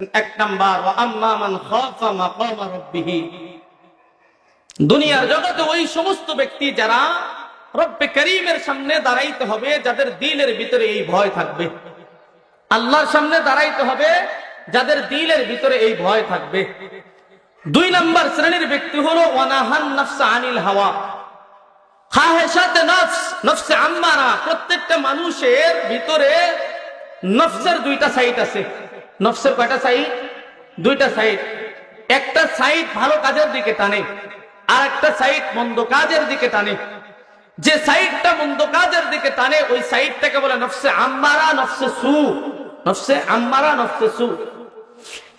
এক নাম্বার ওয়া আম্মা মান খাফা মাকাম রাব্বিহ। দুনিয়ার জগতে ওই সমস্ত ব্যক্তি যারা রব্বে করিমের সামনে দাঁড়াইতে হবে, যাদের দিলের ভিতরে এই ভয় থাকবে। আল্লাহর সামনে দাঁড়াইতে হবে যাদের দিলের ভিতরে এই ভয় থাকবে। দুই নাম্বার শ্রেণীর ব্যক্তি হলো ওয়ানাহান নাফস আনিল হাওয়া, খাহেশাতে নফস, নফসে আম্মারা। প্রত্যেকটা মানুষের ভিতরে নফসের দুইটা সাইড আছে। নফসের কয়টা সাইড? দুইটা সাইড। একটা সাইড ভালো কাজের দিকে টানে, আর একটা সাইড মন্দ কাজের দিকে টানে। যে সাইডটা মন্দ কাজের দিকে টানে ওই সাইডটাকে বলে নফসে আম্মারা, নফসে সু। নফসে আম্মারা, নফসে সু।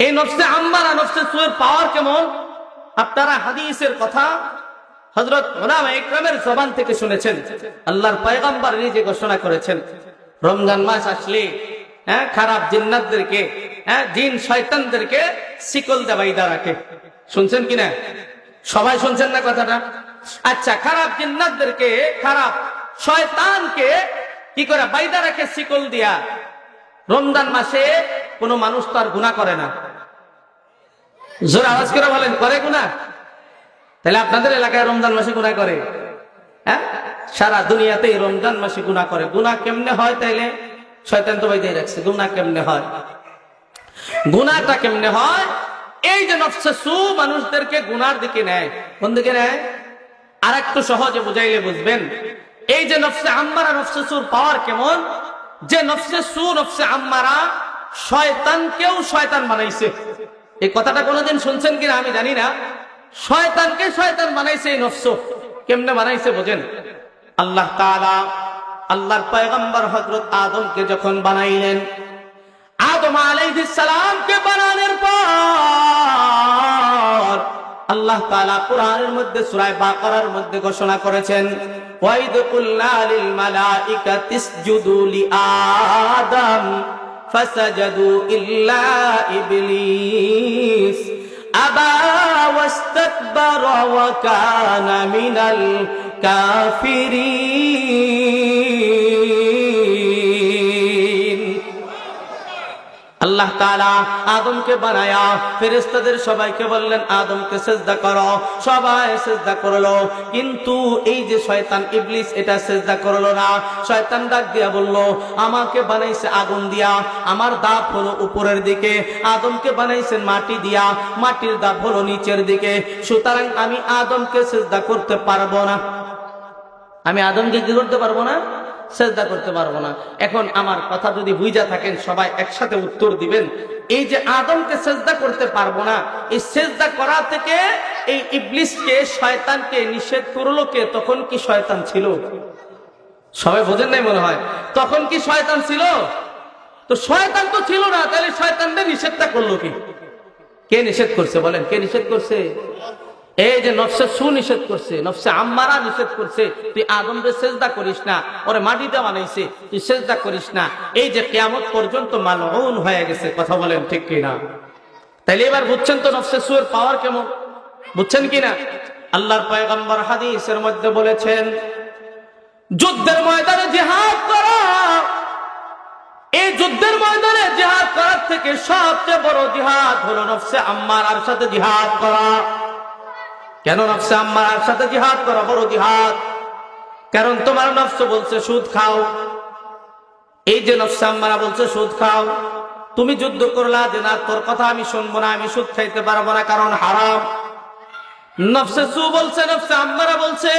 এই নফসে আম্মারা, নফসে সু এর পাওয়ার কেমন? আপনারা হাদিসের কথা হযরত উলামা ইকরামের জবান থেকে শুনেছেন। আল্লাহর পয়গম্বর নিজে ঘোষণা করেছেন, রমজান মাস আসলে খারাপ জিন্নাতদেরকে, জিন শয়তানদেরকে শিকল দিয়ে বাইধা রাখে। শুনছেন কিনা? সবাই শুনছেন না কথাটা? আচ্ছা, খারাপ জিন্নাতদেরকে, খারাপ শয়তানকে কি করে বাইধা রাখে শিকল দিয়া? রমজান মাসে কোন মানুষ তো আর গুনাহ করে না। জোর আওয়াজ করে বলেন, করে গুনাহ? তাহলে আপনাদের এলাকায় রমজান মাসে গুনাহ করে? সারা দুনিয়াতেই রমজান মাসে গুনাহ করে। গুনাহ কেমনে হয়? তাইলে শয়তান তো বাইধা রাখছে। গুনাহ কেমনে হয়? গুনাহটা কেমনে হয়? এই যে নফসে সু মানুষদেরকে গুনার দিকে নেয়। কোন দিকে নেয়? আর একটু সহজে বুঝাইলে বুঝবেন। এই যে নফসে আম্মারা, নফসে সুর পাওয়ার কেমন? যে নফসে সু, নফসে আম্মারা শয়তানকেও শয়তান বানাইছে। এই কথাটা কোনোদিন শুনছেন কিনা আমি জানি না। শয়তানকে শয়তান বানাইছে এই নফস। কেমনে বানাইছে বোঝেন? আল্লাহ তাআলা আল্লাহর পয়গম্বর হযরত আদমকে যখন বানাইলেন, আদম আলাইহিস সালামকে বানানোর পর আল্লাহ তাআলা কোরআনের মধ্যে সূরা বাকারার মধ্যে ঘোষণা করেছেন, ওয়াইদ কুল্লা লিল মালাইকাতি ইসজুদু লি আদম ফাসাজাদু ইল্লা ইবলিস আবা ওয়াস্তাকবারা ওয়া কানা মিনাল কাফিরিন। আল্লাহ তাআলা আদমকে বানায়া ফেরেশতাদের সবাইকে বললেন, আদমকে সিজদা করো। সবাই সিজদা করলো, কিন্তু এই যে শয়তান ইবলিস, এটা সিজদা করলো না। শয়তান ডাক দিয়া বলল, আমাকে বানাইছে আগুন দিয়া, আমার দাঁত হলো উপরের দিকে, আদমকে বানাইছেন মাটি দিয়া, মাটির দাঁত হলো নিচের দিকে, সুতরাং আমি আদমকে সিজদা করতে পারবো না। আমি আদমকে কি করতে পারবো না? সেজদা করতে পারবো না। এখন আমার কথা যদি বুঝা থাকেন সবাই একসাথে উত্তর দিবেন। এই যে আদমকে সেজদা করতে পারবো না, এই সেজদা করা থেকে এই ইবলিসকে, শয়তানকে নিষেধ করলো কে? তখন কি শয়তান ছিল? সবাই বোঝেন নাই মনে হয়। তখন কি শয়তান ছিল? তো শয়তান তো ছিল না, তাহলে শয়তানদের নিষেধটা করলো কি? কে নিষেধ করছে বলেন? কে নিষেধ করছে? এই যে নফসে সু নিষেধ করছে, নফসে আম্মারা নিষেধ করছে, তুই আদমকে সেজদা করিস না, ওরে মাটিতে বানাইছে, তুই সেজদা করিস না। এই যে কিয়ামত পর্যন্ত মালউন হয়ে গেছে। কথা বলেন ঠিক কিনা? তাইলে এবার বুঝছেন তো নফসে সু এর পাওয়ার কেমন? বুঝছেন কিনা? আল্লাহর পয়গম্বর হাদিসের মধ্যে বলেছেন, যুদ্ধের ময়দানে জিহাদ করা, এই যুদ্ধের ময়দানে জিহাদ করার থেকে সবচেয়ে বড় জিহাদ হলো নফসে আম্মারার সাথে জিহাদ করা। কেন নফসে আম্মারার সাথে জিহাদ করা বড় জিহাদ? কারণ তোমার নফস বলছে সুদ খাও। এই যে নফসে আম্মারা বলছে সুদ খাও, তুমি যুদ্ধ করলা যে না, তোর কথা আমি শুনবো না, আমি সুদ খাইতে পারবো না, কারণ হারাম। নফসে সু বলছে, নফসে আম্মারা বলছে,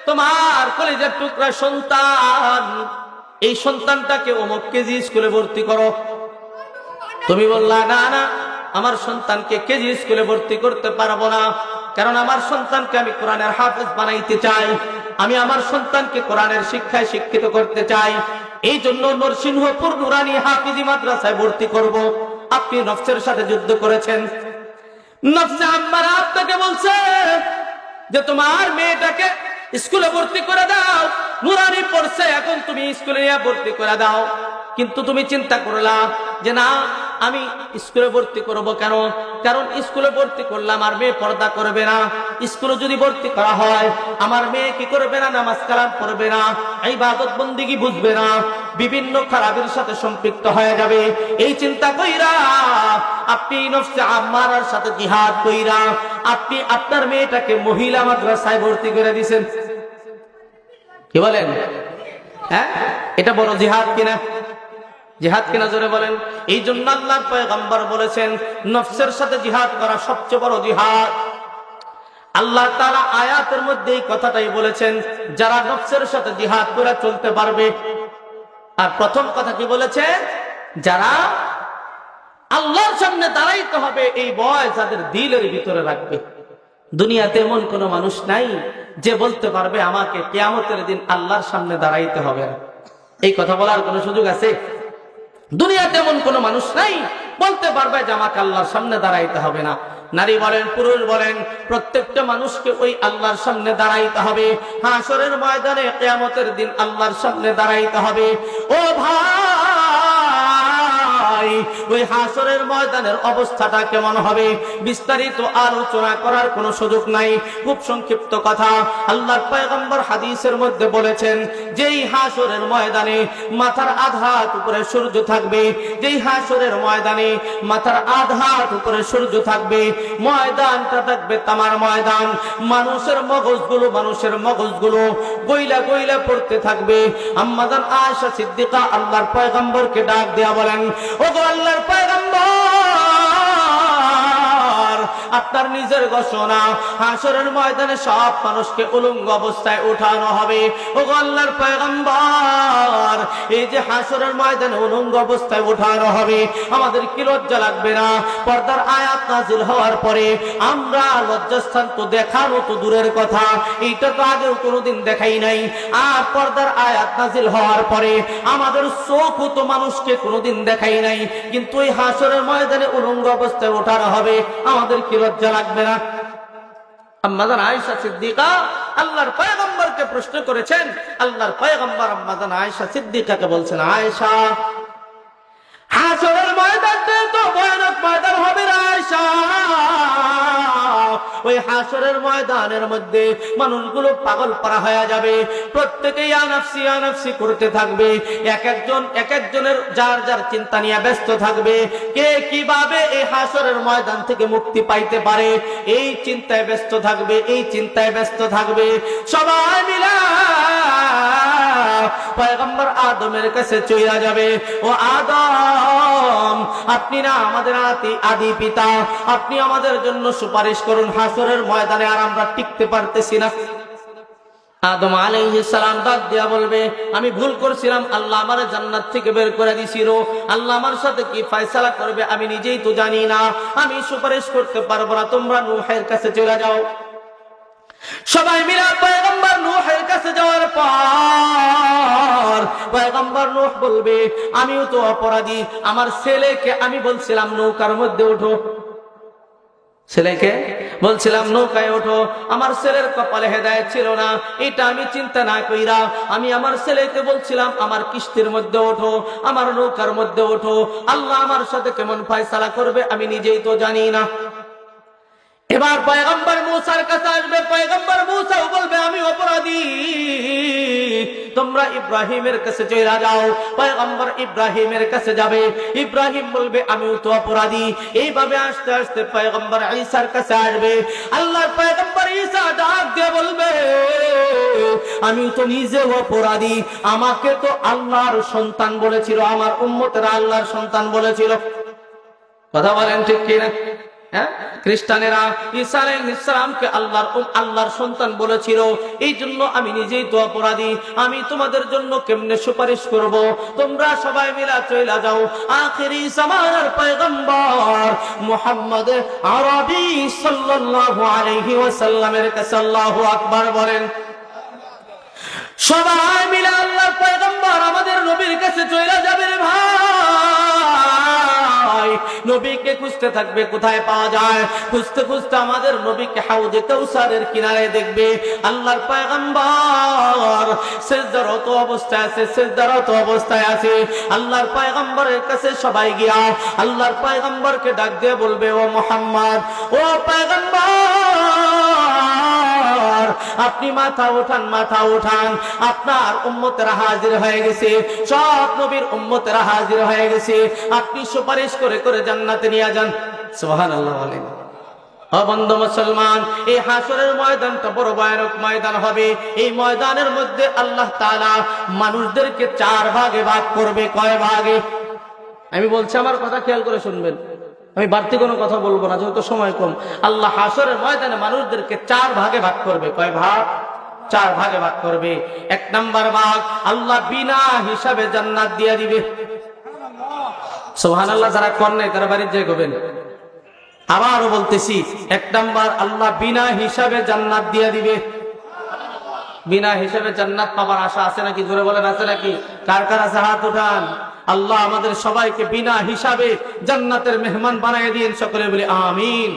তোমার কলিজার টুকরা সন্তান, এই সন্তানটাকে অমুক কেজি স্কুলে ভর্তি করো। তুমি বললা না না, আমার সন্তানকে কেজি স্কুলে ভর্তি করতে পারবো না, কারণ আমার সন্তানকে আমি কোরআনের হাফেজ বানাইতে চাই, আমি আমার সন্তানকে কোরআনের শিক্ষায় শিক্ষিত করতে চাই, এই জন্য নরসিংহপুর নুরানি হাফিজি মাদ্রাসায় ভর্তি করব। আপনি নফসের সাথে যুদ্ধ করেছেন। নফসে আম্মারা আপনাকে বলছে যে তোমার মেয়েটাকে স্কুলে ভর্তি করে দাও, নুরানি পড়ছে, এখন তুমি স্কুলে ভর্তি করে দাও। কিন্তু তুমি চিন্তা করলা যে না, আমি স্কুলে ভর্তি করব কেন? কারণ স্কুলে ভর্তি করলে আমার মেয়ে পর্দা করবে না। স্কুলে যদি ভর্তি করা হয়, আমার মেয়ে কি করবে না? নামাজ কালাম পড়বে না, ইবাদত বন্দেগী বুঝবে না, বিভিন্ন খারাপের সাথে সম্পৃক্ত হয়ে যাবে। এই চিন্তা কইরা আপনি নফসে আম্মারার সাথে জিহাদ কইরা আপনি আপনার মেয়েটাকে মহিলা মাদ্রাসায় ভর্তি করে দিয়েছেন। কি বলেন? হ্যাঁ, এটা বড় জিহাদ কিনা? জিহাদ কিনা জোরে বলেন। এই জন্য আল্লাহর পয়গম্বর বলেছেন নফসের সাথে জিহাদ করা সবচেয়ে বড় জিহাদ। আল্লাহ তাআলা আয়াতের মধ্যে এই কথাটাই বলেছেন, যারা নফসের সাথে জিহাদ করে চলতে পারবে। আর প্রথম কথা কি বলেছে? যারা আল্লাহর সামনে দাঁড়াইতে হবে, এই ভয় যাদের দিলের ভিতরে রাখবে। দুনিয়াতে এমন কোন মানুষ নাই যে বলতে পারবে আমাকে কিয়ামতের দিন আল্লাহর সামনে দাঁড়াইতে হবে না। এই কথা বলার কোন সুযোগ আছে? দুনিয়াতে এমন কোন মানুষ নাই বলতে পারবে যে আমাকে আল্লাহর সামনে দাঁড়াইতে হবে না। নারী বলেন পুরুষ বলেন, প্রত্যেকটা মানুষকে ওই আল্লাহর সামনে দাঁড়াইতে হবে। হাসরের ময়দানে কিয়ামতের দিন আল্লাহর সামনে দাঁড়াইতে হবে। ও ভাই, ওই হাসরের ময়দানের অবস্থাটা কেমন হবে বিস্তারিত আলোচনা করার কোনো সুযোগ নাই। খুব সংক্ষিপ্ত কথা, আল্লাহর পয়গম্বর হাদিসের মধ্যে বলেছেন, যেই হাসরের ময়দানে মাথার আধা হাত উপরে সূর্য থাকবে, যেই হাসরের ময়দানে মাথার আধা হাত উপরে সূর্য থাকবে, ময়দানটা থাকবে তামার ময়দান। মানুষের মগজগুলো গইলা গইলা পড়তে থাকবে। আম্মাজান আয়েশা সিদ্দিকা আল্লাহর পয়গম্বরকে ডাক দেয়া বলেন, ওগো আল্লাহর পয়গম্বর, আপনার নিজের ঘোষণা, হাসরের ময়দানে সব মানুষকে উলঙ্গ অবস্থায় উঠানো হবে। ওগো আল্লাহর পয়গম্বর, এই যে হাসরের ময়দানে উলঙ্গ অবস্থায় উঠানো হবে, আমাদের কি লজ্জা লাগবে না? পর্দার আয়াত নাজিল হওয়ার পরে আমরা লজ্জাস্থান তো দেখানো তো দূরের কথা, এইটা তো আগেও কোনোদিন দেখাই নাই। আর পর্দার আয়াত নাজিল হওয়ার পরে আমাদের চোখও তো মানুষকে কোনোদিন দেখাই নাই, কিন্তু এই হাসরের ময়দানে উলঙ্গ অবস্থায় ওঠানো হবে, আমাদের কি লজ্জা লাগবে না? আম্মাজান আয়েশা সিদ্দিকা আল্লাহর পয়গম্বরকে প্রশ্ন করেছেন। আল্লাহর পয়গম্বর আম্মাজান আয়েশা সিদ্দিকাকে বলছেন, আয়েশা, হাসরের ময়দানটা তো ভয়ানক ময়দান হবে না আয়েশা। ওই হাসরের ময়দানের মধ্যে মানুষগুলো পাগল পারা হয়ে যাবে, প্রত্যেকে ইয়া নাফসি ইয়া নাফসি করতে থাকবে। এক একজনের যার যার চিন্তা নিয়ে ব্যস্ত থাকবে। কে কিভাবে এই হাসরের ময়দান থেকে মুক্তি পাইতে পারে এই চিন্তায় ব্যস্ত থাকবে। সবাই মিলা পয়গম্বর আদমের কাছে চইলা যাবে, ও আদম, আপনি না আমাদের আদি পিতা, আপনি আমাদের জন্য সুপারিশ করুন, হাসরের ময়দানে আর আমরা টিকতে পারতেছি না। আদম আলাইহিস সালাম ডাক দিয়া বলবে, আমি ভুল করছিলাম, আল্লাহ আমার জান্নাত থেকে বের করে দিছিল, আল্লাহ আমার সাথে কি ফয়সালা করবে আমি নিজেই তো জানি না, আমি সুপারিশ করতে পারবো না, তোমরা নূহের কাছে চলে যাও। সবাই মিলে পয়গম্বর নূহের কাছে যাওয়ার পর পয়গম্বর নূহ বলবে, আমিও তো অপরাধী, আমার ছেলেকে আমি বলছিলাম নৌকার মধ্যে ওঠো, ছেলেকে বলছিলাম নৌকায় ওঠো, আমার ছেলের কপালে হেদায়েত ছিল না, এটা আমি চিন্তা না কইরা আমি আমার ছেলেকে বলছিলাম আমার কিস্তির মধ্যে ওঠো, আমার নৌকার মধ্যে ওঠো, আল্লাহ আমার সাথে কেমন ফয়সালা করবে আমি নিজেই তো জানি না। এবার পয়গম্বর মূসার কাছে আসবে, পয়গম্বর মূসাও বলবে আমি অপরাধী, তোমরা ইব্রাহিমের কাছে চলে যাও। পয়গম্বর ইব্রাহিমের কাছে যাবে, ইব্রাহিম বলবে আমিও তো অপরাধী। এইভাবে আস্তে আস্তে পয়গম্বর ঈসার কাছে আসবে। আল্লাহর পয়গম্বর ঈসা ডাক দিয়ে বলবে, আমিও তো নিজেও অপরাধী, আমাকে তো আল্লাহর সন্তান বলেছিল, আমার উম্মতেরা আল্লাহর সন্তান বলেছিল। কথা বলেন ঠিক কিনা? খ্রিস্টানেরা ঈসা আলাইহিস সালামকে আল্লাহর সন্তান বলেছিল, এই জন্য আমি নিজেই তো অপরাধী, আমি তোমাদের জন্য কেমনে সুপারিশ করব? তোমরা সবাই মিলে চলে যাও আখিরি জামানার পয়গম্বর মুহাম্মদ আরবি সাল্লাল্লাহু আলাইহি ওয়াসাল্লামের কাছে। আল্লাহু আকবার বলেন। সবাই মিলে আল্লাহর পয়গম্বর আমাদের নবীর কাছে চলে যাবে রে ভাই, নবীকে খুঁজতে থাকবে কোথায় পাওয়া যায়, খুঁজতে খুঁজতে আমাদের নবীকে হাউজে কাউসারের কিনারে দেখবে। আল্লাহর পয়গম্বর সিজদারত অবস্থায় আছে, আল্লাহর পয়গম্বরের কাছে সবাই গিয়া আল্লাহর পয়গম্বরকে ডাক দিয়ে বলবে, ও মুহাম্মদ, ও পয়গম্বর, আপনি মাথা উঠান, আপনার উম্মতেরা হাজির হয়ে গেছে, সব নবীর উম্মতেরা হাজির হয়ে গেছে, আপনি সুপারিশ করে করে জান্নাতে নিয়ে যান। সুবহানাল্লাহ বলেন। বন্ধু মুসলমান, এই হাসরের ময়দানটা বড় ভয়ানক ময়দান হবে। এই ময়দানের মধ্যে আল্লাহ তাআলা মানুষদেরকে 4 ভাগে ভাগ করবে। কয় ভাগে? আমি বলছি, আমার কথা খেয়াল করে শুনবেন, আমি বাড়তি কোনো কথা বলবো না, যেহেতু সময় কম। আল্লাহ হাসরের ময়দানে মানুষদেরকে 4 ভাগে ভাগ করবে। কয় ভাগ? 4 ভাগে ভাগ করবে। 1 নাম্বার ভাগ, আল্লাহ বিনা হিসাবে জান্নাত দিয়ে দিবে। সুবহানাল্লাহ। যারা কোন নাই তারা বাড়িতে যাই করবেন। আবারও বলতেছি, 1 নাম্বার, আল্লাহ বিনা হিসাবে জান্নাত দিয়ে দিবে। বিনা হিসাবে জান্নাত পাবার আশা আছে নাকি? জোরে বলেন, আছে নাকি? কার কার আছে হাত উঠান। আল্লাহ আমাদের সবাইকে বিনা হিসাবে জান্নাতের মেহমান বানায় দিন। সকলে বলি আমিন।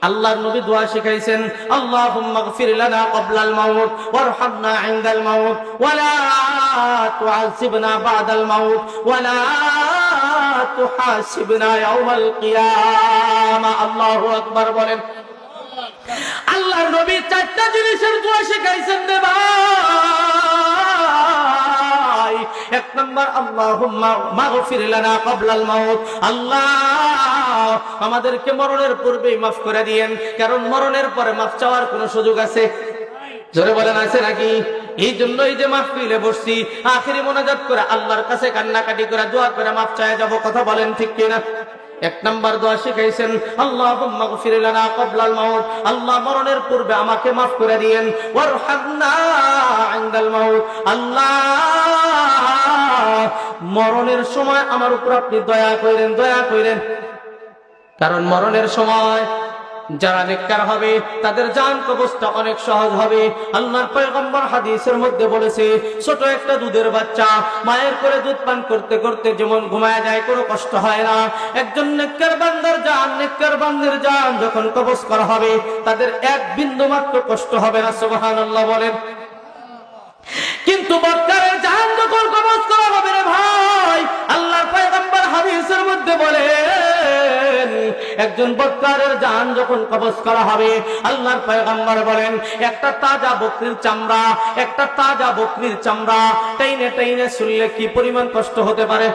আল্লাহর নবী দোয়া শিখাইছেন, আল্লাহুম্মা গফির লানা ক্বাবলাল মাউত ওয়ারহামনা ইনদাল মাউত ওয়ালা তুআযিবনা বা'দাল মাউত ওয়ালা তুহাসিবনা ইয়াওমাল কিয়ামা। আল্লাহু আকবার বলেন। আল্লাহর নবী 4টা জিনিসের দোয়া শিখাইছেন রে ভাই। 1 নাম্বার, আল্লাহুম্মা মাগফির লানা ক্বাবলাল মাউত। আল্লাহ আমাদেরকে মরণের পূর্বেই মাফ করে দিয়েন, কারণ মরণের পরে মাফ চাওয়ার কোনো সুযোগ আছে? জোরে বলেন, আছে নাকি? এই জন্যই যে মাহফিলে বসছি, আখেরি মোনাজাত করে আল্লাহর কাছে কান্নাকাটি করে দোয়া করে মাফ চায় যাব। কথা বলেন ঠিক কিনা? 1 নাম্বার দোয়া শিখাইছেন, আল্লাহুম্মা গফির লানা ক্বাবলাল মাউত। আল্লাহ মরণের পূর্বে আমাকে মাফ করে দিয়েন। ওয়ারহামনা ইনদাল মাউত। আল্লাহ মরণের সময় আমার উপর আপনি দয়া করেন, দয়া করেন। কারণ মরণের সময় যারা নেককার হবে তাদের জান কবজটা অনেক সহজ হবে। আল্লাহর পয়গম্বর হাদিসের মধ্যে বলেছে, ছোট একটা দুধের বাচ্চা মায়ের করে দুধ পান করতে করতে যেমন ঘুমায় যায়, কোনো কষ্ট হয় না। একজন নেককার বান্দার জান, নেককার বান্দির জান যখন কবজ করা হবে, তাদের 1 বিন্দু মাত্র কষ্ট হবে না। সুবহানাল্লাহ বলেন। কিন্তু বৎকারের জান যখন কবজ করা হবে রে ভাই, আল্লাহর পয়গম্বর হাদিসের মধ্যে বলেন, একজন বৎকারের জান যখন কবজ করা হবে, আল্লাহর পয়গম্বর বলেন, একটা তাজা বকরির চামড়া, একটা তাজা বকরির চামড়া টাইনে টাইনে শুনলে কি পরিমাণ কষ্ট হতে পারে?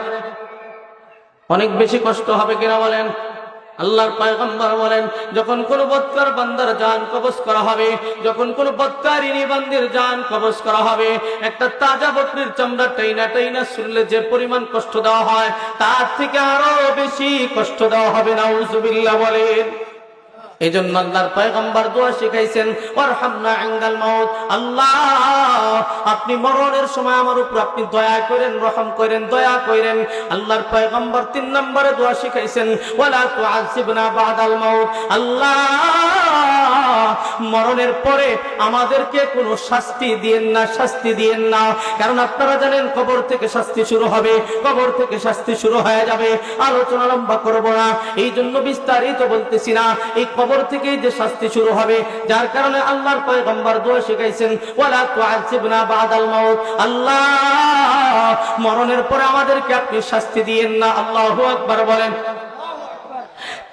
অনেক বেশি কষ্ট হবে কিনা বলেন? আল্লাহর পয়গম্বর বলেন, যখন কোন বৎকার বান্দার জান কবজ করা হবে, যখন কোন বৎকারিনী বান্দির জান কবজ করা হবে, একটা তাজা বকরির চামড়া টাইনা টাইনা শুনলে যে পরিমাণ কষ্ট দেওয়া হয়, তার থেকে আরো বেশি কষ্ট দেওয়া হবে। নাউযুবিল্লাহ বলেন। এই জন্য আল্লাহর পয়গম্বর দোয়া শিখাইছেন, ওয়ারহামনা ইনদাল মাউত। আল্লাহ আপনি মরণের সময় আমার উপর আপনি দয়া করেন, রহম করেন, দয়া করেন। আল্লাহর পয়গম্বর 3 নম্বরে দোয়া শিখাইছেন, ওয়ালা তুআযিবনা বা'দাল মাউত। আল্লাহ মরণের পরে আমাদেরকে কোনো শাস্তি দিয়েন না, শাস্তি দিয়েন না। কারণ আপনারা জানেন কবর থেকে শাস্তি শুরু হবে, কবর থেকে শাস্তি শুরু হয়ে যাবে। আলোচনা লম্বা করব না, এই জন্য বিস্তারিত বলতেছি না। এই কবর থেকেই যে শাস্তি শুরু হবে, যার কারণে আল্লাহর পয়গম্বর দোয়া শিখাইছেন, ওয়ালা তুআযিবনা বা'দাল মাউত। আল্লাহ মরণের পরে আমাদেরকে আপনি শাস্তি দিয়েন না। আল্লাহু আকবার বলেন।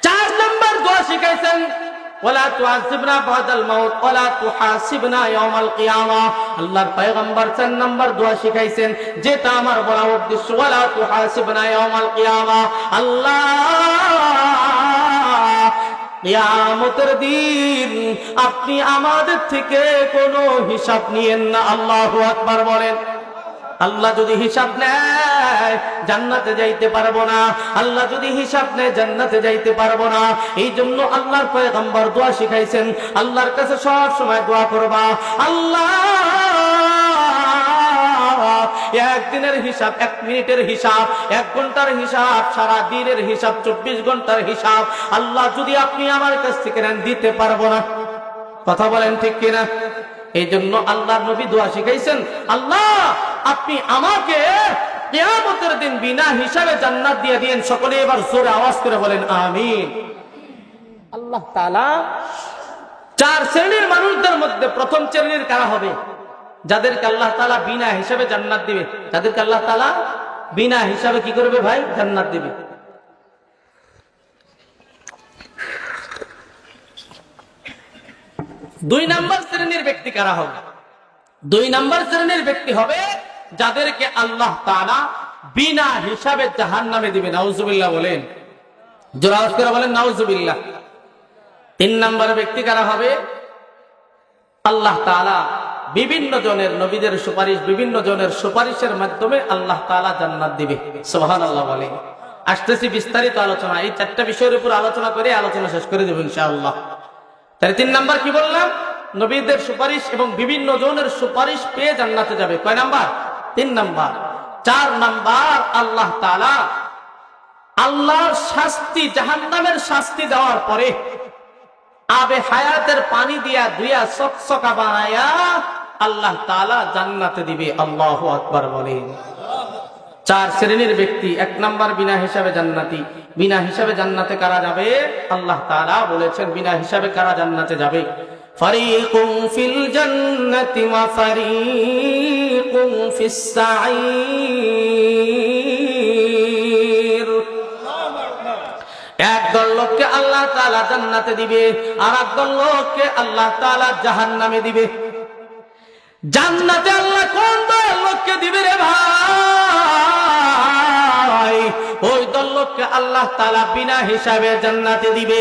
4 নম্বর দোয়া শিখাইছেন, ওয়ালা তুআযিবনা বা'দাল মাউত ওয়ালা তুহাসিবনা ইয়াওমাল কিয়ামা। আল্লাহর পয়গম্বর 4 নম্বর দোয়া শিখাইছেন, যেটা আমার বলা উদ্দেশ্য, ওয়ালা তুহাসিবনা ইয়াওমাল কিয়ামা। আল্লাহ কিয়ামতের দিন আপনি আমাদের থেকে কোনো হিসাব নিয়েন না। আল্লাহু আকবার বলেন। আল্লাহ যদি হিসাব নেয় জান্নাতে যাইতে পারবো না, আল্লাহ যদি হিসাব নেয় জান্নাতে যাইতে পারবো না। এই জন্য আল্লাহর পয়গম্বর দোয়া শিখাইছেন, আল্লাহর কাছে সব সময় দোয়া করবা, আল্লাহ 1 দিনের হিসাব, 1 মিনিটের হিসাব, 1 ঘন্টার হিসাব, সারা দিনের হিসাব, 24 ঘন্টার হিসাব আল্লাহ যদি আপনি আমার কাছ থেকে নেন, দিতে পারবো না। কথা বলেন ঠিক কিনা? এই জন্য আল্লাহর নবী দোয়া শিখাইছেন, আল্লাহ আপনি আমাকে কিয়ামতের দিন বিনা হিসাবে জান্নাত দিয়ে দিয়েন। সকলে এবার জোরে আওয়াজ করে বলেন আমিন। আল্লাহ তাআলা 4 শ্রেণীর মানুষদের মধ্যে প্রথম শ্রেণীর কারা হবে? যাদেরকে আল্লাহ তাআলা বিনা হিসাবে জান্নাত দিবে, যাদেরকে আল্লাহ তাআলা বিনা হিসাবে কি করবে ভাই? জান্নাত দিবে। দুই নাম্বার শ্রেণীর ব্যক্তি কারা হবে? 2 নাম্বার শ্রেণীর ব্যক্তি হবে যাদেরকে আল্লাহ তাআলা বিনা হিসাবে জাহান্নামে দিবে। নাউজুবিল্লাহ বলেন। জোরে আওয়াজ করে বলেন নাউজুবিল্লাহ। 3 নম্বর ব্যক্তি কারা হবে? আল্লাহ তাআলা বিভিন্ন জনের নবীদের সুপারিশ, বিভিন্ন জনের সুপারিশের মাধ্যমে আল্লাহ তাআলা জান্নাত দিবে। সুবহানাল্লাহ বলেন। আসতেছি বিস্তারিত আলোচনা, এই 4টা বিষয়ের উপর আলোচনা করে আলোচনা শেষ করে দেব ইনশাআল্লাহ। তাহলে 3 নাম্বার কি বললাম? নবীদের সুপারিশ এবং বিভিন্ন জনের সুপারিশ পেয়ে জান্নাতে যাবে। কয় নাম্বার? 3 নাম্বার। 4 নাম্বার, আল্লাহ তাআলা আল্লাহর শাস্তি, জাহান্নামের শাস্তি দেওয়ার পরে আবে হায়াতের পানি দিয়া ধুইয়া চকচকা বানায়া আল্লাহ তাআলা জান্নাতে দিবে। আল্লাহু আকবার বলেন। 4 শ্রেণীর ব্যক্তি। 1 নাম্বার বিনা হিসাবে জান্নাতি। বিনা হিসাবে জান্নাতে কারা যাবে? আল্লাহ তাআলা বলেছেন বিনা হিসাবে কারা জান্নাতে যাবে। ফারিকুম ফিল জান্নাতি ওয়া ফারিকুম ফিস সাঈর। একদল লোককে আল্লাহ তাআলা জান্নাতে দিবে, আর একদল লোককে আল্লাহ তাআলা জাহান্নামে দিবে। জান্নাতে আল্লাহ কোন দল লোককে দিবে রে ভাই? ওই দল লোককে আল্লাহ তাআলা বিনা হিসাবে জান্নাতে দিবে,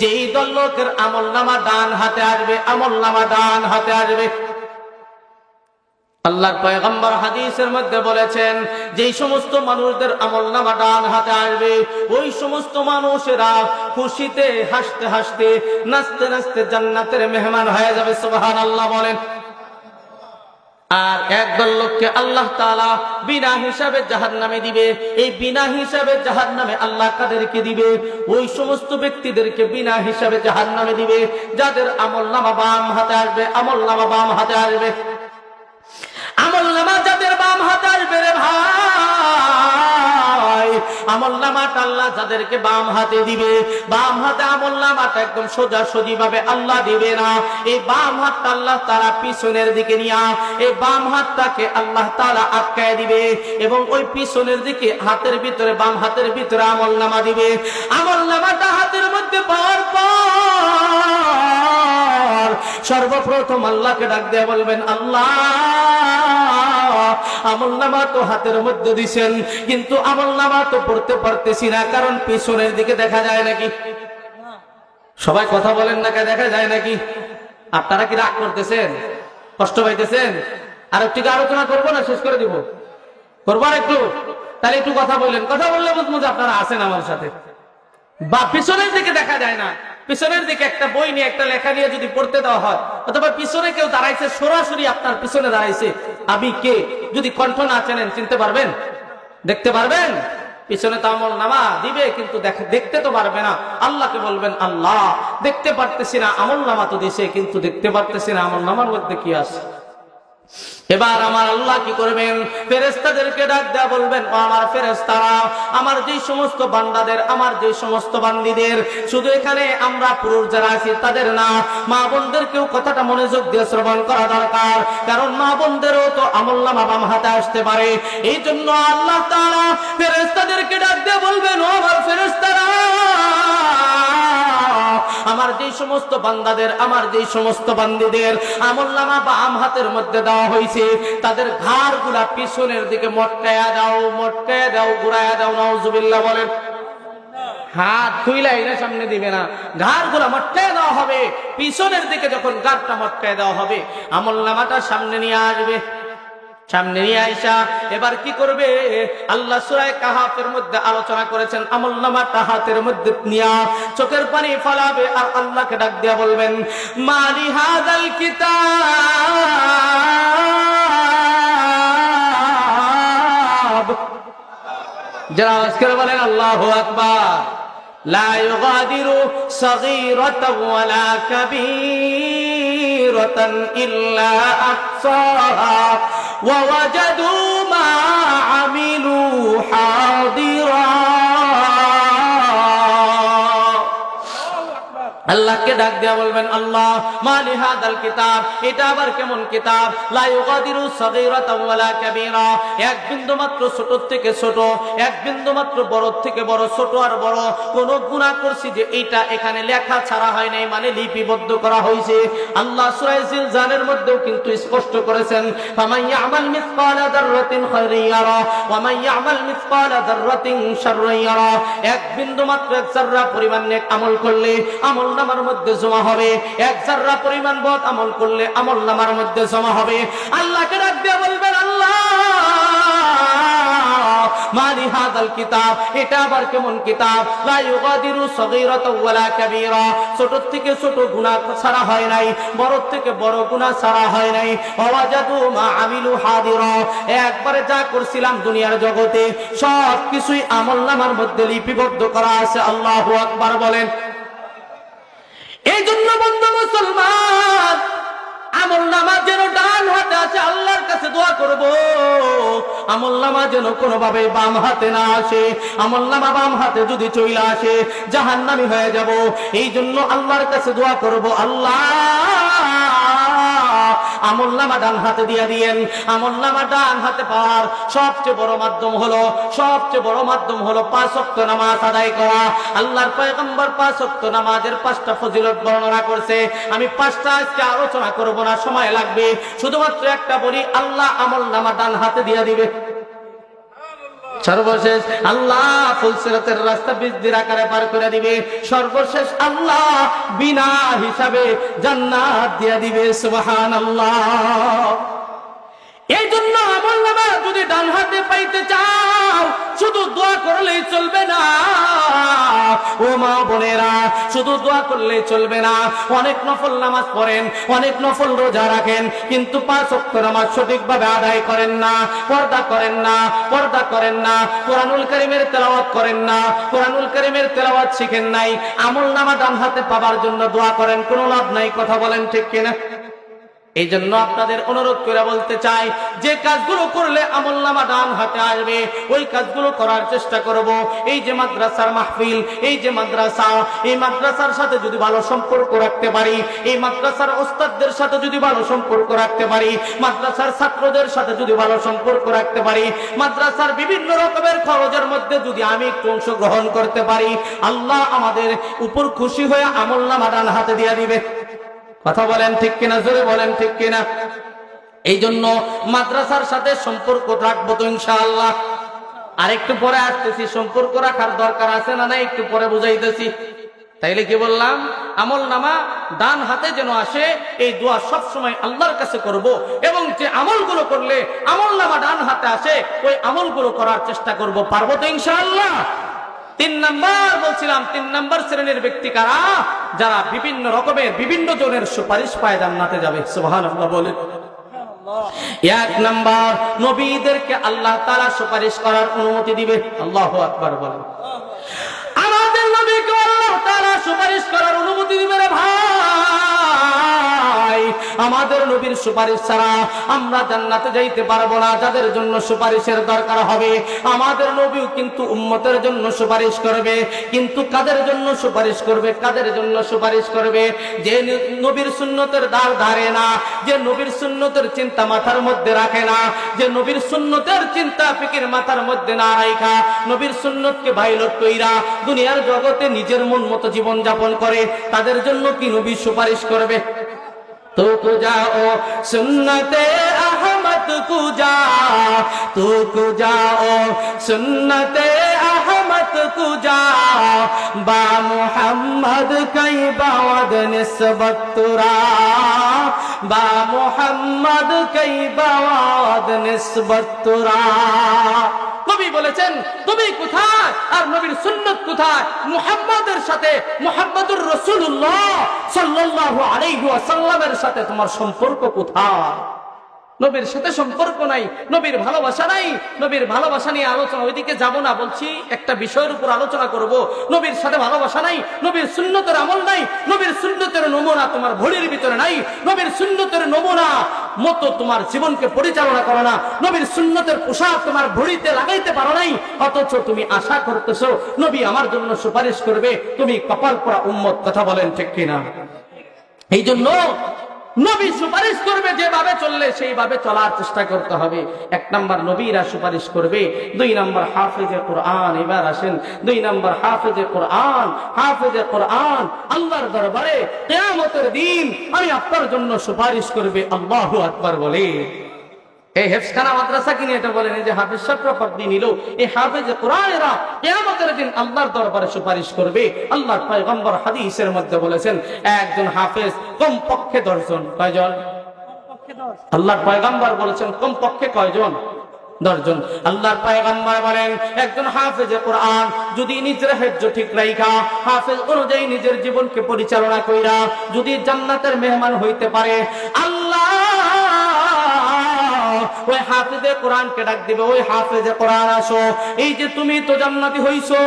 যেই দল লোকের আমলনামা ডান হাতে আসবে, আমলনামা ডান হাতে আসবে। আল্লাহর পয়গম্বর হাদিসের মধ্যে বলেছেন, যেই সমস্ত মানুষদের আমলনামা ডান হাতে আসবে, ওই সমস্ত মানুষেরা খুশিতে হাসতে হাসতে নাচতে নাচতে জান্নাতের মেহমান হয়ে যাবে। সুবহানাল্লাহ বলেন। আর একদল লোককে আল্লাহ তাআলা বিনা হিসাবে জাহান্নামে দিবে। এই বিনা হিসাবে জাহান্নামে আল্লাহ কাদেরকে দিবে? ওই সমস্ত ব্যক্তিদেরকে বিনা হিসাবে জাহান্নামে দিবে যাদের আমলনামা বাম হাতে আসবে, আমলনামা বাম হাতে আসবে। আমলনামা যাদের বাম হাতে আসবে রে ভাই, আমলনামাটা আল্লাহ যাদেরকে বাম হাতে দিবে, বাম হাতে আমলনামাটা একদম সোজাসুজি ভাবে আল্লাহ দিবে না। এই বাম হাতটা আল্লাহ তাআলা পিছনের দিকে নিয়ে এই বাম হাতটাকে আল্লাহ তাআলা আটকায় দিবে, এবং ওই পিছনের দিকে হাতের ভিতরে, বাম হাতের ভিতরে আমলনামা দিবে। আমলনামাটা হাতের মধ্যে পাওয়ার পর সর্বপ্রথম আল্লাহকে ডাক দিয়ে বলবেন, আল্লাহ আমলনামা তো হাতের মধ্যে দিছেন, কিন্তু আমলনামা তো পড়তে পারতেছি না, কারণ পিছনের দিকে দেখা যায় নাকি? সবাই কথা বলেন না, দেখা যায় নাকি? আপনারা কি রাগ করতেছেন? কষ্ট পাইতেছেন? আর একটু আলোচনা করবো না শেষ করে দিব? করবো আর একটু? তাহলে একটু কথা বললেন, কথা বললে বুঝবো যে আপনারা আছেন আমার সাথে। বা পিছনের দিকে দেখা যায় না, পিছনের দিকে একটা বই নিয়ে, একটা লেখা নিয়ে যদি পড়তে দেওয়া হয়, অথবা পিছনে কেউ দাঁড়াইছে, সরাসরি আপনার পিছনে দাঁড়াইছে, আমি কে, যদি কণ্ঠ না চেনেন চিনতে পারবেন? দেখতে পারবেন? পিছনে তো আমলনামা দিবে, কিন্তু দেখতে তো পারবে না। আল্লাহকে বলবেন, আল্লাহ দেখতে পারতেছি না, আমলনামা তো দিছে, কিন্তু দেখতে পারতেছি না আমলনামার মধ্যে কি আছে। এবার আমার আল্লাহ কি করবেন? ফেরেশতাদেরকে ডাক দেয়া বলবেন, ও আমার ফেরেশতারা, আমার যে সমস্ত বান্দাদের, আমার যে সমস্ত বান্দীদের, শুধু এখানে আমরা পুরুষ যারা আছি তাদের না, মা বোনদেরকেও কথাটা মনোযোগ দিয়ে শ্রবণ করা দরকার, কারণ মা বোনদেরও তো আমলনামা বাম হাতে আসতে পারে। এই জন্য আল্লাহ তাআলা ফেরেশতাদেরকে ডাক দেয়া বলবেন, ও আমার ফেরেশতারা, আমার যে সমস্ত বান্দাদের, আমার যে সমস্ত বান্দীদের আমলনামা বাম হাতের মধ্যে দেওয়া হয়েছে, তাদের ঘাড় গুলা পিছনের দিকে মটকায়া দাও, মটকায়া দাও, ঘুরায়া দাও। নাউজুবিল্লাহ বলেন। হাত খুইলাই না, সামনে দিবে না, ঘাড় গুলা মটকায়া দেওয়া হবে। পিছনের দিকে যখন ঘাড়টা মটকায়া দেওয়া হবে, আমলনামাটা সামনে নিয়ে আসবে। সামনে নিয়ে আইসা এবার কি করবে? আল্লাহ সূরা কাহাফের মধ্যে আলোচনা করেছেন, আমলনামাটা হাতের মধ্যে নিয়া চোখের পানি ফলাবে, আর আল্লাহকে ডাক দিয়া বলবেন, মালি হাযাল কিতাব। যারা আজকে বলেন আল্লাহু আকবার। লা ইউগাদিরু সাগীরাতাও ওয়ালা কাবীরাতান ইল্লা আহসাহা ওয়া ওয়াজাদু মা আমিলু হাদিরা। আল্লাহকে ডাক দিয়া বলবেন, আল্লাহ মালি হাদাল কিতাব, এটা আবার কেমন কিতাব, লা ইউগাদিরু সাগীরাতাও ওয়ালা কাবীরা, এক বিন্দু মাত্র ছোট থেকে ছোট, এক বিন্দু মাত্র বড় থেকে বড়, ছোট আর বড় কোন গুনাহ করছি যে এইটা এখানে লেখা ছাড়া হয় নাই, মানে লিপিবদ্ধ করা হয়েছে। আল্লাহ সূরা জিলজালের মধ্যেও কিন্তু স্পষ্ট করেছেন, ফামান ইয়ামাল মিসকালা যাররাতিন খায়রান ইয়ারা ওয়া মান ইয়ামাল মিসকালা যাররাতিন শাররান ইয়ারা, এক বিন্দু মাত্র এক যাররা পরিমাণ নেক আমল করলে আমল নামার মধ্যে জমা হবে, এক যাররা পরিমাণ বদ আমল করলে আমল নামার মধ্যে জমা হবে। আল্লাহকে ডাক দিয়ে বলবেন, আল্লাহ মালি হাদাল কিতাব, এটা আবার কেমন কিতাব, লা ইউগাদিরু সাগীরাতাও ওয়ালা কাবীরা, ছোট থেকে ছোট গুনাহ ছাড়া হয় নাই, বড় থেকে বড় গুনাহ ছাড়া হয় নাই, ওয়াজাদু মা আমিলু হাদিরা, একবারে যা করছিলাম দুনিয়ার জগতে সব কিছুই আমলনামার মধ্যে লিপিবদ্ধ করা আছে। আল্লাহু আকবার বলেন। এই জন্য বন্ধু মুসলমান, আমলনামা যেন ডান হাতে আছে, আল্লাহর কাছে দোয়া করব আমলনামা যেন কোনোভাবে বাম হাতে না আসে। আমলনামা বাম হাতে যদি চলে আসে জাহান্নামী হয়ে যাব। এই জন্য আল্লাহর কাছে দোয়া করব, আল্লাহ আমলনামা ডান হাতে দিয়ে দিয়েন। আমলনামা ডান হাতে পাওয়ার সবচেয়ে বড় মাধ্যম হলো 5 ওয়াক্ত নামাজ আদায় করা। আল্লাহর পয়গম্বর 5 ওয়াক্ত নামাজের 5টা ফজিলত বর্ণনা করছে। আমি 5টা আজকে আলোচনা করব না, সময় লাগবে। শুধুমাত্র একটা বলি, আল্লাহ আমলনামা ডান হাতে দিয়ে দিবে। সর্বশেষ আল্লাহ ফুলসিরাতের রাস্তা বৃদ্ধির আকারে পার করে দিবে। সর্বশেষ আল্লাহ বিনা হিসাবে জান্নাত দিয়ে দিবে। সুবহানাল্লাহ। এই জন্য আমলনামা যদি ডান হাতে পাইতে চাও, শুধু দোয়া করলেই চলবে না ও মা বোনেরা, শুধু দোয়া করলেই চলবে না। অনেক নফল নামাজ পড়েন, অনেক নফল রোজা রাখেন, কিন্তু 5 ওয়াক্ত নামাজ সঠিকভাবে আদায় করেন না, পর্দা করেন না, কোরআনুল কারীমের তেলাওয়াত করেন না, কোরআনুল কারীমের তেলাওয়াত শিখেন নাই, আমলনামা ডান হাতে পাবার জন্য দোয়া করেন, কোনো লাভ নাই। কথা বলেন ঠিক কিনা? এই জন্য আপনাদের অনুরোধ করে বলতে চাই, যে কাজগুলো করলে আমলনামা ডান হাতে আসবে ওই কাজগুলো করার চেষ্টা করব। এই যে মাদ্রাসার মাহফিল, এই যে মাদ্রাসা, এই মাদ্রাসার সাথে যদি ভালো সম্পর্ক রাখতে পারি, এই মাদ্রাসার ওস্তাদদের সাথে যদি ভালো সম্পর্ক রাখতে পারি, মাদ্রাসার ছাত্রদের সাথে যদি ভালো সম্পর্ক রাখতে পারি, মাদ্রাসার বিভিন্ন রকমের খরচের মধ্যে যদি আমি একটু অংশগ্রহণ করতে পারি, আল্লাহ আমাদের উপর খুশি হয়ে আমলনামা ডান হাতে দিয়ে দিবে। কথা বলেন ঠিক কিনা? জোরে বলেন ঠিক কিনা? এই জন্য মাদ্রাসার সাথে সম্পর্ক রাখবো তো ইনশাআল্লাহ। আর একটু পরে আসতেছি, সম্পর্ক রাখার দরকার আছে না নাই একটু পরে বুঝাইতেছি। তাইলে কি বললাম, আমলনামা ডান হাতে যেন আসে এই দোয়া সব সময় আল্লাহর কাছে করব, এবং যে আমলগুলো করলে আমলনামা ডান হাতে আসে ওই আমলগুলো করার চেষ্টা করব। পারবো তো ইনশাআল্লাহ? 3 নাম্বার বলছিলাম, 3 নাম্বার শ্রেণীর ব্যক্তি কারা? যারা বিভিন্ন রকমের বিভিন্ন জনের সুপারিশ পায় জান্নাতে যাবে। সুবহানাল্লাহ বলেন। 1 নাম্বার, নবীদেরকে আল্লাহ তাআলা সুপারিশ করার অনুমতি দিবে। আল্লাহু আকবার বলেন। আমাদের নবীকে আল্লাহ তাআলা সুপারিশ করার অনুমতি দিবে রে ভাই। আমাদের নবীর সুপারিশ ছাড়া আমরা জান্নাতে যাইতে পারবো না। যাদের জন্য সুপারিশের দরকার হবে, আমাদের নবীও কিন্তু উম্মতের জন্য সুপারিশ করবে। কিন্তু কাদের জন্য সুপারিশ করবে? কাদের জন্য সুপারিশ করবে? যে নবীর সুন্নতের দ্বার ধারে না, যে নবীর সুন্নতের চিন্তা মাথার মধ্যে রাখে না, যে নবীর সুন্নতের চিন্তা ফিকির মাথার মধ্যে না রাখা, নবীর সুন্নতকে ভাইলট কইরা দুনিয়ার জগতে নিজের মন মতো জীবন যাপন করে, তাদের জন্য কি নবী সুপারিশ করবে? तो जाओ सुन्नते अहमद कुजा, तू जाओ सुन्नते अहमद कुजा, बा मुहम्मद कई बावद निस्बत तुरा, बा मुहम्मद कई बावद निस्बत तुरा। নবী বলেছেন তুমি কোথায় আর নবীর সুন্নাত কোথায়? মুহাম্মাদের সাথে, মুহাম্মাদুর রাসূলুল্লাহ সাল্লাল্লাহু আলাইহি ওয়াসাল্লামের সাথে তোমার সম্পর্ক কোথায়? নবীর সাথে সম্পর্ক নাই, নবীর ভালোবাসা নাই। নবীর ভালোবাসা নিয়ে আলোচনা, ওইদিকে যাব না, বলছি একটা বিষয়ের উপর আলোচনা করব। নবীর সাথে ভালোবাসা নাই, নবীর সুন্নতের আমল নাই, নবীর সুন্নতের নমুনা তোমার ঘড়ির ভিতরে নাই, নবীর সুন্নতের নমুনা মতো তোমার জীবনকে পরিচালনা করো না, নবীর সুন্নতের পোশাক তোমার ঘড়িতে লাগাইতে পারো নাই, অথচ তুমি আশা করতেছো নবী আমার জন্য সুপারিশ করবে। তুমি কপাল পোড়া উম্মত, কথা বলেন ঠিক কিনা? এই জন্য নবী সুপারিশ করবে, যেভাবে চললে সেইভাবে চলার চেষ্টা করতে হবে। 1 নাম্বার নবীরা সুপারিশ করবে। 2 নাম্বার হাফেজে কোরআন। এবার আসেন 2 নাম্বার হাফেজে কোরআন। হাফেজে কোরআন আল্লাহর দরবারে কিয়ামতের দিন আমি আপনার জন্য সুপারিশ করবে। আল্লাহু আকবার বলে। এই হেফজখানা মাদ্রাসা কিনে এটা বলেন, এই যে হাফেজ সাহেবরা পদবি নিল, এই হাফেজে কোরআনেরা কিয়ামতের দিন আল্লাহর দরবারে সুপারিশ করবে। আল্লাহর পয়গম্বর হাদিসের মধ্যে বলেছেন, একজন হাফেজ কমপক্ষে 10 জন। কয়জন? আল্লাহর পয়গম্বর বলেছেন কমপক্ষে কয়জন? 10 জন। আল্লাহর পয়গম্বর বলেন, একজন হাফেজে কোরআন যদি নিজের হেফজ ঠিক রাইখা, হাফেজ অনুযায়ী নিজের জীবনকে পরিচালনা কইরা যদি জান্নাতের মেহমান হইতে পারে, আল্লাহ ওই হাফেজে কোরআনকে ডাক দিবে, ওই হাফেজে কোরআন আসো, এই যে তুমি তো জান্নাতি হইছো,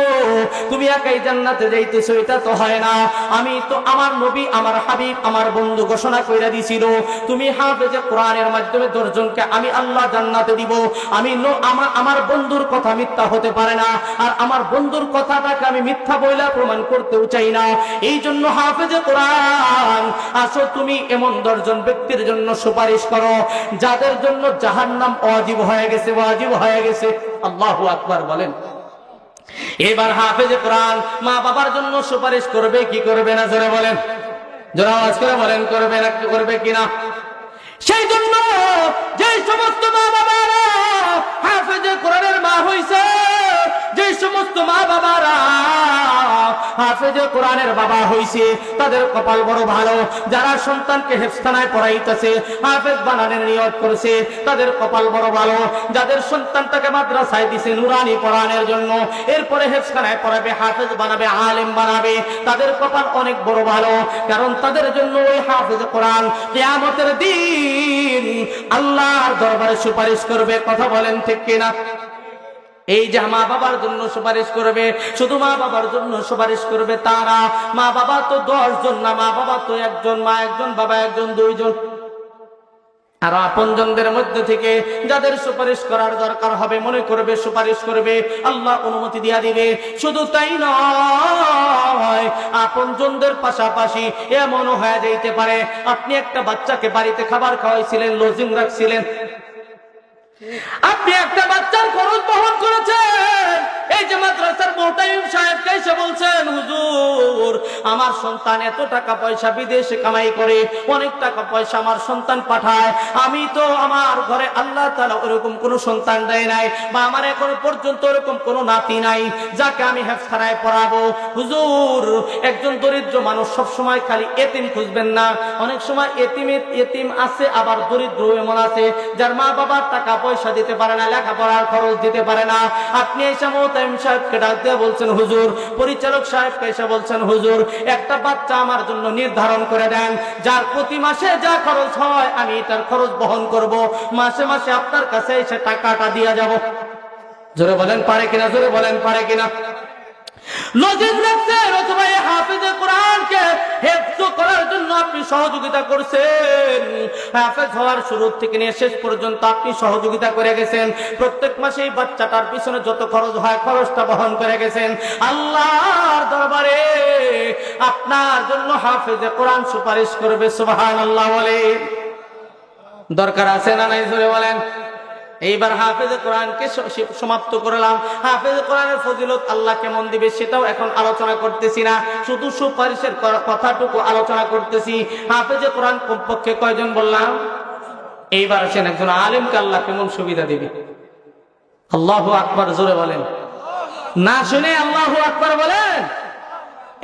তুমি একাই জান্নাতে যাইতেছো, এটা তো হয় না। আমি তো আমার নবী, আমার হাবিব, আমার বন্ধু ঘোষণা কইরা দিছিল, তুমি হাফেজে কোরআনের মাধ্যমে 10 জনকে আমি আল্লাহ জান্নাতে দিব। আমি আমার বন্ধুর কথা মিথ্যা হতে পারে না, আর আমার বন্ধুর কথাটাকে আমি মিথ্যা বইলা প্রমাণ করতেও চাই না। এই জন্য হাফেজে কোরআন আসো, তুমি এমন 10 জন ব্যক্তির জন্য সুপারিশ করো যাদের জন্য জাহান্নাম ওয়াজিব হয়ে গেছে, ওয়াজিব হয়ে গেছে। আল্লাহু আকবার বলেন। এবার হাফেজে কোরআন মা বাবার জন্য সুপারিশ করবে কি করবে না? জোরে বলেন, জোরে আওয়াজ করে বলেন, করবে না? করবে কিনা? সেই জন্য যে সমস্ত মা বাবারা হাফেজে কোরআনের মা হইছে, যে সমস্ত মা বাবারা হাফেজে কোরআনের বাবা হইছে, তাদের কপাল বড় ভালো। যারা সন্তানকে হেফজখানায় পড়াইতেছে, হাফেজ বানানোর নিয়ত করেছে, তাদের কপাল বড় ভালো। যাদের সন্তানটাকে মাদ্রাসায় দিছে নুরানি পড়ানোর জন্য, এরপরে হেফজখানায় পড়াবে, হাফেজ বানাবে, আলেম বানাবে, তাদের কপাল অনেক বড় ভালো। কারণ তাদের জন্য ওই হাফেজে কোরআন কিয়ামতের দিন আল্লাহর দরবারে সুপারিশ করবে। কথা বলেন ঠিক কিনা? এই যে মা বাবার জন্য সুপারিশ করবে, শুধু মা বাবার জন্য সুপারিশ করবে তারা। মা বাবা তো 10 জন না, মা বাবা তো 1 জন, মা 1 জন, বাবা 1 জন, 2 জন। আর আপনজনদের মধ্যে থেকে যাদের সুপারিশ করার দরকার হবে, মনে করবে সুপারিশ করবে, আল্লাহ অনুমতি দিয়া দিবে। শুধু তাই নয়, আপনজনদের পাশাপাশি এমনও হয়ে যাইতে পারে, আপনি একটা বাচ্চাকে বাড়িতে খাবার খাওয়াইছিলেন, লজিং রাখছিলেন, আপনি একটা বাচ্চার খরচ বহন করেছেন। এই যে মাদ্রাসার মোহতামিম সাহেব এসে বলছেন, হুজুর আমার সন্তান এত টাকা পয়সা বিদেশে কামাই করে, অনেক টাকা পয়সা আমার সন্তান পাঠায়, আমি তো আমার ঘরে আল্লাহ তাআলা ওরকম কোন সন্তান দেয় নাই, বা আমার এখনো পর্যন্ত ওরকম কোন নাতি নাই যাকে আমি হেফজখানায় পড়াবো। হুজুর একজন দরিদ্র মানুষ সব সময় খালি এতিম খুঁজবেন না, অনেক সময় এতিম আছে, আবার দরিদ্র এমন আছে যার মা বাবার টাকা পয়সা দিতে পারে না, লেখাপড়ার খরচ দিতে পারে না। আপনি এসে মোহতামিম সাহেবকে ডাক দিয়ে বলছেন, হুজুর, পরিচালক সাহেবকে এসে বলছেন, হুজুর একটা বাচ্চা আমার জন্য নির্ধারণ করে দেন, যার প্রতি মাসে যা খরচ হয় আমি এটার খরচ বহন করব, মাসে মাসে আপনার কাছে এসে টাকাটা দিয়ে যাব। জোরে বলেন পারে কিনা? জোরে বলেন পারে কিনা? লজিক রাখছেন অথবা হাফেজে কোরআনকে হেফজ করার জন্য আপনি সহযোগিতা করছেন, হাফেজ হওয়ার শুরু থেকে নিয়ে শেষ পর্যন্ত আপনি সহযোগিতা করে গেছেন, প্রত্যেক মাসে এই বাচ্চাটার পিছনে যত খরচ হয় খরচটা বহন করে গেছেন। আল্লাহর দরবারে আপনার জন্য হাফেজে কোরআন সুপারিশ করবে। সুবহানাল্লাহ বলেন। দরকার আছে না নাই? জোরে বলেন। এইবার হাফেজে কোরআনকে সমাপ্ত করলাম। হাফেজে কোরআনের ফজিলত আল্লাহ কেমন দিবে সেটাও এখন আলোচনা করতেছি না, শুধু সুপারিশের কথাটুকু আলোচনা করতেছি। হাফেজে কোরআন কমপক্ষে কয়জন বললাম? এইবার আসেন একজন আলেমকে আল্লাহ কেমন সুবিধা দিবে। আল্লাহু আকবার জোরে বলেন। না শুনে আল্লাহু আকবার বলেন।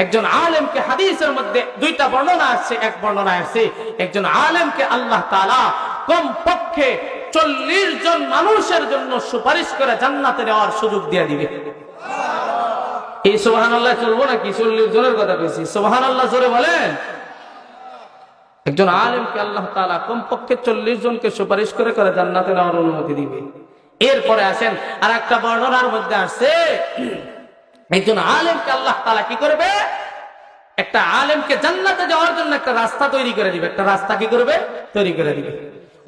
একজন আলেমকে হাদিসের মধ্যে 2টা বর্ণনা আছে, এক বর্ণনা আছে একজন আলেমকে আল্লাহ তাআলা কমপক্ষে 40 জন মানুষের জন্য সুপারিশ করে জান্নাতে নেওয়ার সুযোগ দিয়ে দিবে। এই সুবহানাল্লাহ চলবো নাকি? 40 জনের কথা বলছি। সুবহানাল্লাহ জোরে বলেন। একজন আলেমকে আল্লাহ তাআলা কমপক্ষে 40 জনকে সুপারিশ করে করে জান্নাতে নেওয়ার অনুমতি দিবে। এরপরে আসেন আর একটা বর্ণনার মধ্যে আসছে একজন আলেমকে আল্লাহ তাআলা কি করবে, একটা আলেমকে জান্নাতে যাওয়ার জন্য একটা রাস্তা তৈরি করে দিবে। একটা রাস্তা কি করবে, তৈরি করে দিবে।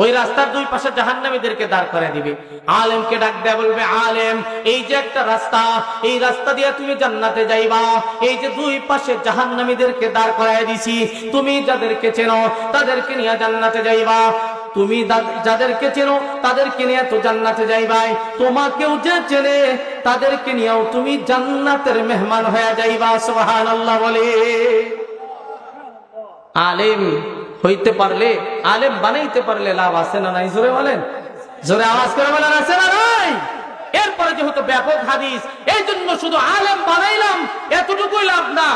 ওই রাস্তার দুই পাশে জাহান্নামীদেরকে দাঁড় করে দিবে। আলেমকে ডাক দেয়া বলবে, আলেম এই যে একটা রাস্তা, এই রাস্তা দিয়ে তুমি জান্নাতে যাইবা, এই যে দুই পাশে জাহান্নামীদেরকে দাঁড় করায় দিছি, তুমি যাদেরকে চেনো তাদেরকে নিয়ে জান্নাতে যাইবা, তুমি যাদেরকে চেনো তাদেরকে নিয়ে তো জান্নাতে যাইবাই, তোমাকেও যে চেনে তাদেরকে নিয়েও তুমি জান্নাতের মেহমান হয়ে যাইবা। সুবহানাল্লাহ বলে। আলেম হইতে পারলে, আলেম বানাইতে পারলে লাভ আছে না নাই? জোরে বলেন, জোরে আওয়াজ করে বলেন, আছে না নাই? এরপরে যেহেতু ব্যাপক হাদিস, এই জন্য শুধু আলেম বানাইলাম এতটুকুই লাভ না।